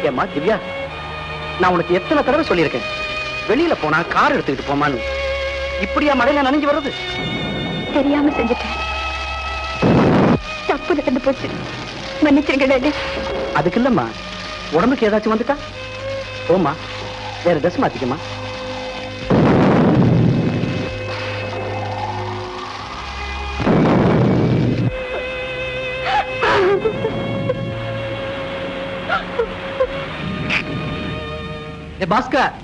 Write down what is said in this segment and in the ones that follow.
ஏம்மா திவ்யா, நான் உனக்கு எத்தனை தடவை சொல்லியிருக்கேன், வெளியில போனா கார் எடுத்துக்கிட்டு போமான்னு. இப்படியா மழையில நனைஞ்சு வர்றது? தெரியாம செஞ்சுட்டேன், தப்பு நடந்து போச்சு, மன்னிச்சிருங்க டாடி. அதுக்கு இல்லம்மா, உடம்புக்கு ஏதாச்சும் வந்துட்டா போமா, வேற ட்ரெஸ் மாத்திக்கமா. பாஸ்கர்,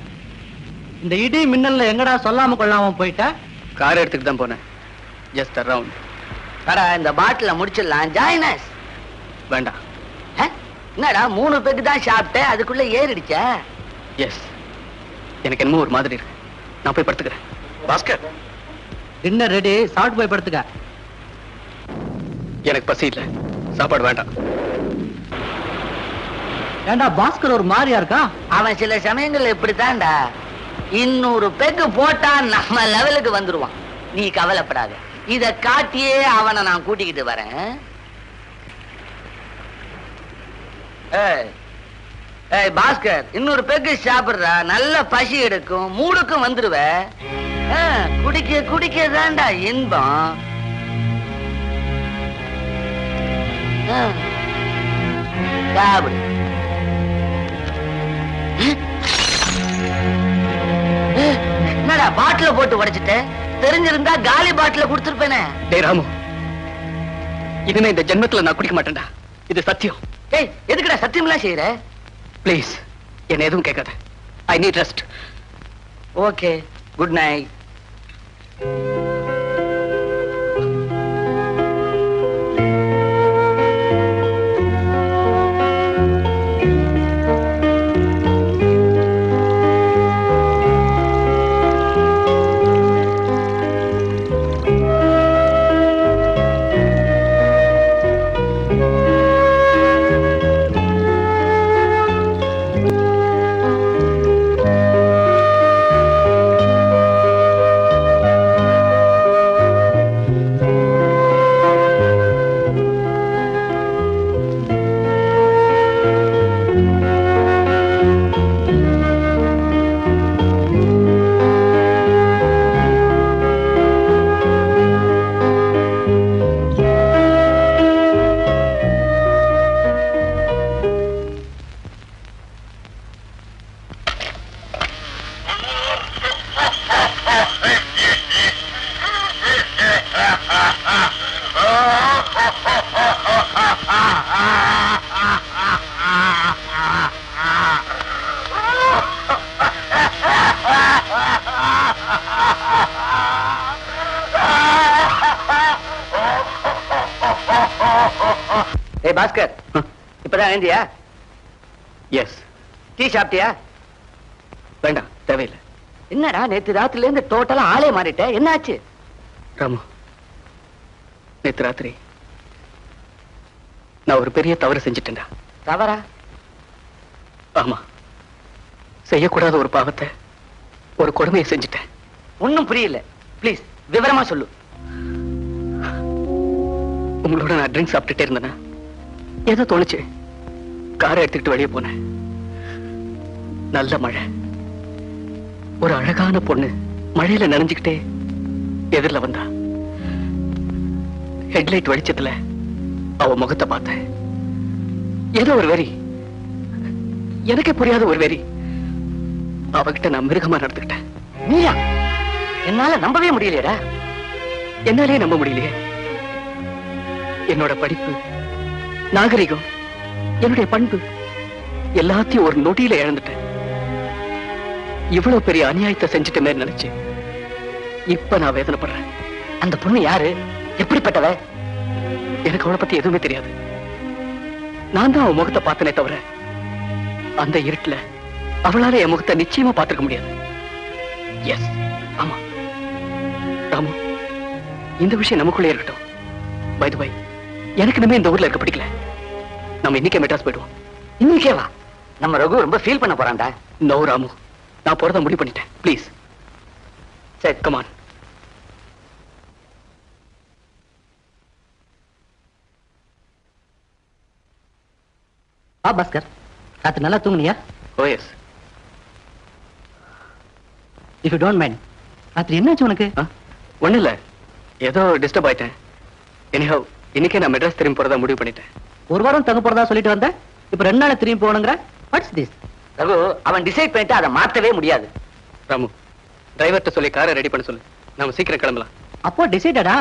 இந்த இடி மின்னல்ல எங்கடா சொல்லாம கொள்ளாம போயிட்ட? கார் எடுத்துட்டு தான் போனேன். Just around. கடா இந்த பாட்டில முடிச்சிடலாம். ஜாயினஸ் வேண்டாம். என்னடா 3 பேருக்கு தான் சாப்பிட்டேன், அதுக்குள்ள ஏறிடுச்ச? எஸ், எனக்கு என்னமோ ஒரு மாதிரி இருக்கு. நான் போய் படுத்துக்கிறேன். பாஸ்கர், டின்னர் ரெடி, சாப்பிட்டு போய் படுத்துக்க. எனக்கு பசி இல்லை, சாப்பாடு வேண்டாம். ஏண்டா பாஸ்கர் ஒரு மாதிரியா இருக்கா? அவன் சில சமயங்கள்ல இப்படித்தான்டா, 200 பெக்கு போட்டா நம்ம லெவலுக்கு வந்துருவான். நீ கவலைப்படாத, இத காட்டியே அவனை நான் கூட்டிக்கிட்டு வரேன். ஏய் பாஸ்கர், 200 பெக்கு சாப்பிடுறா, நல்ல பசி எடுக்கும், மூடுக்கும் வந்துருவ. குடிக்க குடிக்க தான்டா இன்பம். சாப்பிடு. என்னடா பாட்டில போட்டு உடைச்சிட்ட? தெரிஞ்சிருந்தா காலி பாட்டில கொடுத்துருப்பேனே. டேய் ராமு, இனிமே இந்த ஜென்மத்துல நான் குடிக்க மாட்டேன்டா, இது சத்தியம். ஏய், எதுக்குடா சத்தியம்லாம் செய்யற? ப்ளீஸ் என்ன எதுவும் கேட்காத. I need rest. Okay, good night. ஏய் பாஸ்கர், இப்பதான் எழுந்தியா? எஸ். டீ சாப்பிட்டியா? வேண்டாம், தேவையில்லை. என்னடா நேத்து ராத்திரில இருந்து டோட்டலா ஆளே மாறிட்ட, என்னாச்சு? ராமு, நேத்து ராத்திரி நான் ஒரு பெரிய தவறு செஞ்சிட்டேன்டா. தவறா? ஆமா, செய்யக்கூடாத ஒரு பாவத்தை, ஒரு கொடுமையை செஞ்சிட்டேன். ஒன்னும் புரியல, பிளீஸ் விவரமா சொல்லு. உங்களோட நான் ட்ரிங்க் சாப்பிட்டுட்டே இருந்தேனா, ஏதோ தோணுச்சு, காரை எடுத்துக்கிட்டு வெளியே போனேன். நல்ல மழை, ஒரு அழகான பொண்ணு மழையில நனைஞ்சுக்கிட்டே எதிரில வந்தா. ஹெட்லைட் வெளிச்சத்துல அவ முகத்தை பார்த்தேன். ஏதோ ஒரு வெறி, எனக்கே புரியாத ஒரு வெறி. அவகிட்ட நான் மிருகமா நடந்துக்கிட்டேன். நீயா? என்னால நம்பவே முடியலையடா. என்னாலே நம்ப முடியலையே. என்னோட படிப்பு, நாகரிகம், என்னுடைய பண்பு எல்லாத்தையும் ஒரு நொடியில இழந்துட்டேன். இவ்வளவு பெரிய அநியாயத்தை செஞ்சுட்டமே நினைச்சு இப்ப நான் வேதனைப்படுறேன். அந்த பொண்ணு யாரு? எப்படிப்பட்டவ? எனக்கு அவளை பத்தி எதுவுமே தெரியாது. நான் தான் அவன் முகத்தை பார்த்தனே தவிர, அந்த இருட்டுல அவளால என் முகத்தை நிச்சயமா பார்த்திருக்க முடியாது. எஸ், ஆமா ராமு, இந்த விஷயம் நமக்குள்ளே இருக்கட்டும். பை தி பை, எனக்கு இனிமே இந்த ஊர்ல இருக்க பிடிக்கல. நம்ம இன்னைக்கே மெட்ராஸ் போயிடுவோம். இன்னைக்கே வா. நம்ம ரகு ரொம்ப ஃபீல் பண்ண போறான்டா. நோ ராமு, நான் போறத முடிவு பண்ணிட்டேன். ப்ளீஸ். சரி, கம் ஆன். வா பாஸ்கர். ராத்திரி நல்லா தூங்குனியா? Oh yes. If you don't mind, ராத்திரி என்னாச்சு உனக்கு? ஒன்றும் இல்லை, ஏதோ டிஸ்டர்ப் ஆயிட்டேன். எனிஹவ் இன்னைக்கே நான் மெட்ராஸ் திரும்பி போறதா முடிவு பண்ணிட்டேன். ஒரு வாரம் தங்க போறதா சொல்லிட்டு வந்தேன், இப்ப 2 நாள் திரும்பி போகணுங்கிற. Watts this? ரகு, அவன் டிசைட் பண்ணிட்டு அதை மாத்தவே முடியாது. ராமு, டிரைவர்கிட்ட சொல்லி காரை ரெடி பண்ண சொல்லு, நாம சீக்கிரம் கிளம்பலாம். அப்போ டிசைடடா?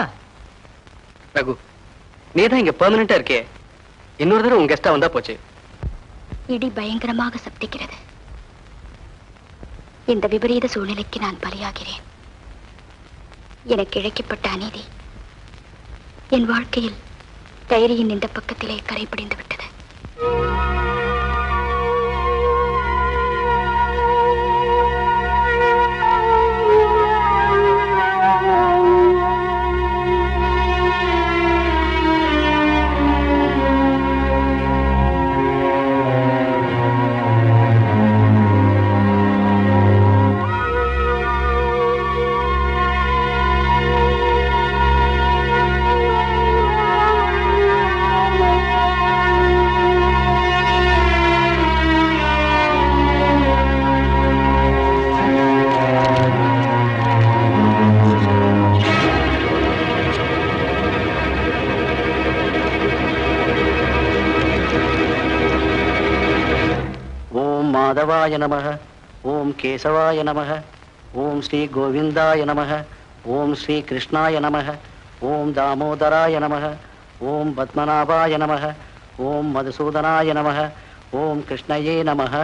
ரகு, நீ தான் இங்க பெர்மனண்டா இருக்கே, இன்னொரு தடவை உங்க கெஸ்டா வந்தா போச்சு. இடி பயங்கரமாக சப்திக்கிறது. இந்த விபரீத சூழ்நிலைக்கு நான் பலியாகிறேன். எனக்கு இழைக்கப்பட்ட அநீதி என் வாழ்க்கையில் டைரியின் இந்த பக்கத்திலே கரைபிடிந்து விட்டது. மாதவாய நமः, ஓம் கேசவாய நமः, ஓம் ஸ்ரீ கோவிந்தாய நமः, ஓம் ஸ்ரீ கிருஷ்ணாய நமः, ஓம் தாமோதராய நமः, ஓம் பத்மநாபாய நமः, ஓம் மதுசூதனாய நமः, ஓம் கிருஷ்ணயே நமः.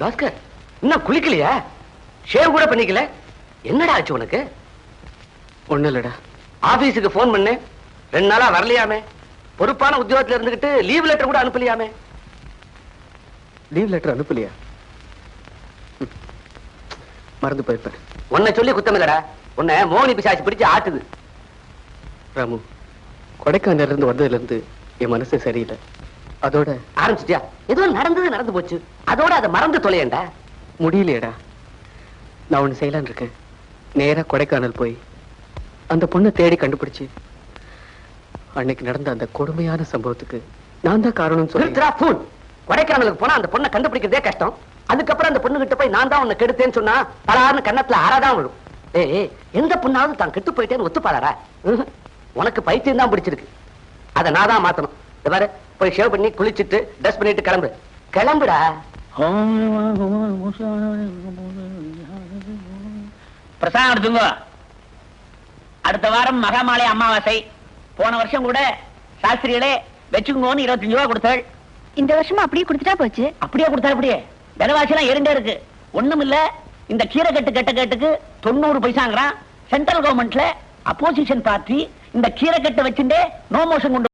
பாஸ்கர், இன்னும் குளிக்கலையா? ஷேவ் கூட பண்ணிக்கல? என்னடா ஆச்சு உனக்கு? ஒண்ணு இல்லடா. ஆபீஸுக்கு போன் பண்ணு, 2 நாளா வரலையாமே. பொறுப்பான உத்தியோகத்துல இருந்துகிட்டு லீவ் லெட்டர் கூட அனுப்பலையாமே. Leave letter அனுப்பலையா? மறந்து போயிருப்பேன். உன்னை சொல்லி குத்தமில்லடா, உன்னை மோகினி பிசாசு பிடிச்சு ஆட்டுது. ராமு, கொடைக்கானல்ல இருந்து வந்ததுல இருந்து என் மனசு சரியில்லை. அதோட ஆரம்பிச்சிட்டியா? ஏதோ நடந்தது நடந்து போச்சு, அதோட அதை மறந்து தொலையண்டா. முடியலையடா. நான் ஒண்ணு செய்யலான்னு இருக்கேன். நேரா கொடைக்கானல் போய் அந்த பொண்ணை தேடி கண்டுபிடிச்சு அன்னைக்கு நடந்த அந்த கொடுமையான சம்பவத்துக்கு நான் தான் காரணம்னு சொல்லி. கொடைக்கானலுக்கு போனா அந்த பொண்ணை கண்டுபிடிக்கிறதே கஷ்டம். அதுக்கப்புறம் அந்த பொண்ணு கிட்ட போய் நான் தான் உன்னை கெடுத்தேன்னு சொன்னா பலாருன்னு கன்னத்துல ஆறாதான் விடும். ஏய், எந்த பொண்ணாவது தான் கெட்டு போயிட்டேன்னு ஒத்துப்பாளரா? உனக்கு பைத்தியம் தான் பிடிச்சிருக்கு. அதை நான் தான் மாத்தணும். பாரு, போய் ஷேவ் பண்ணி குளிச்சுட்டு ட்ரெஸ் பண்ணிட்டு கிளம்பு. கிளம்புடா. பிரசாதம் எடுத்துங்க. அடுத்த வாரம் மகாமாலை அமாவாசை. போன வருஷம் கூட சாஸ்திரிகளே வச்சுக்கோன்னு 25 ரூபா கொடுத்தாள். இந்த வருஷமா அப்படியே கொடுத்துட்டா போச்சு. அப்படியே கொடுத்தா? அப்படியே விலைவாசி எல்லாம் ஏறிண்டே இருக்கு. ஒண்ணும் இல்ல, இந்த கீரை கட்டு கேட்டுக்கு 90 பைசாங்கிறான். சென்ட்ரல் கவர்மெண்ட்ல அப்போசிஷன் பார்ட்டி இந்த கீரை கட்டு வச்சுட்டே நோ மோஷன் கொண்டு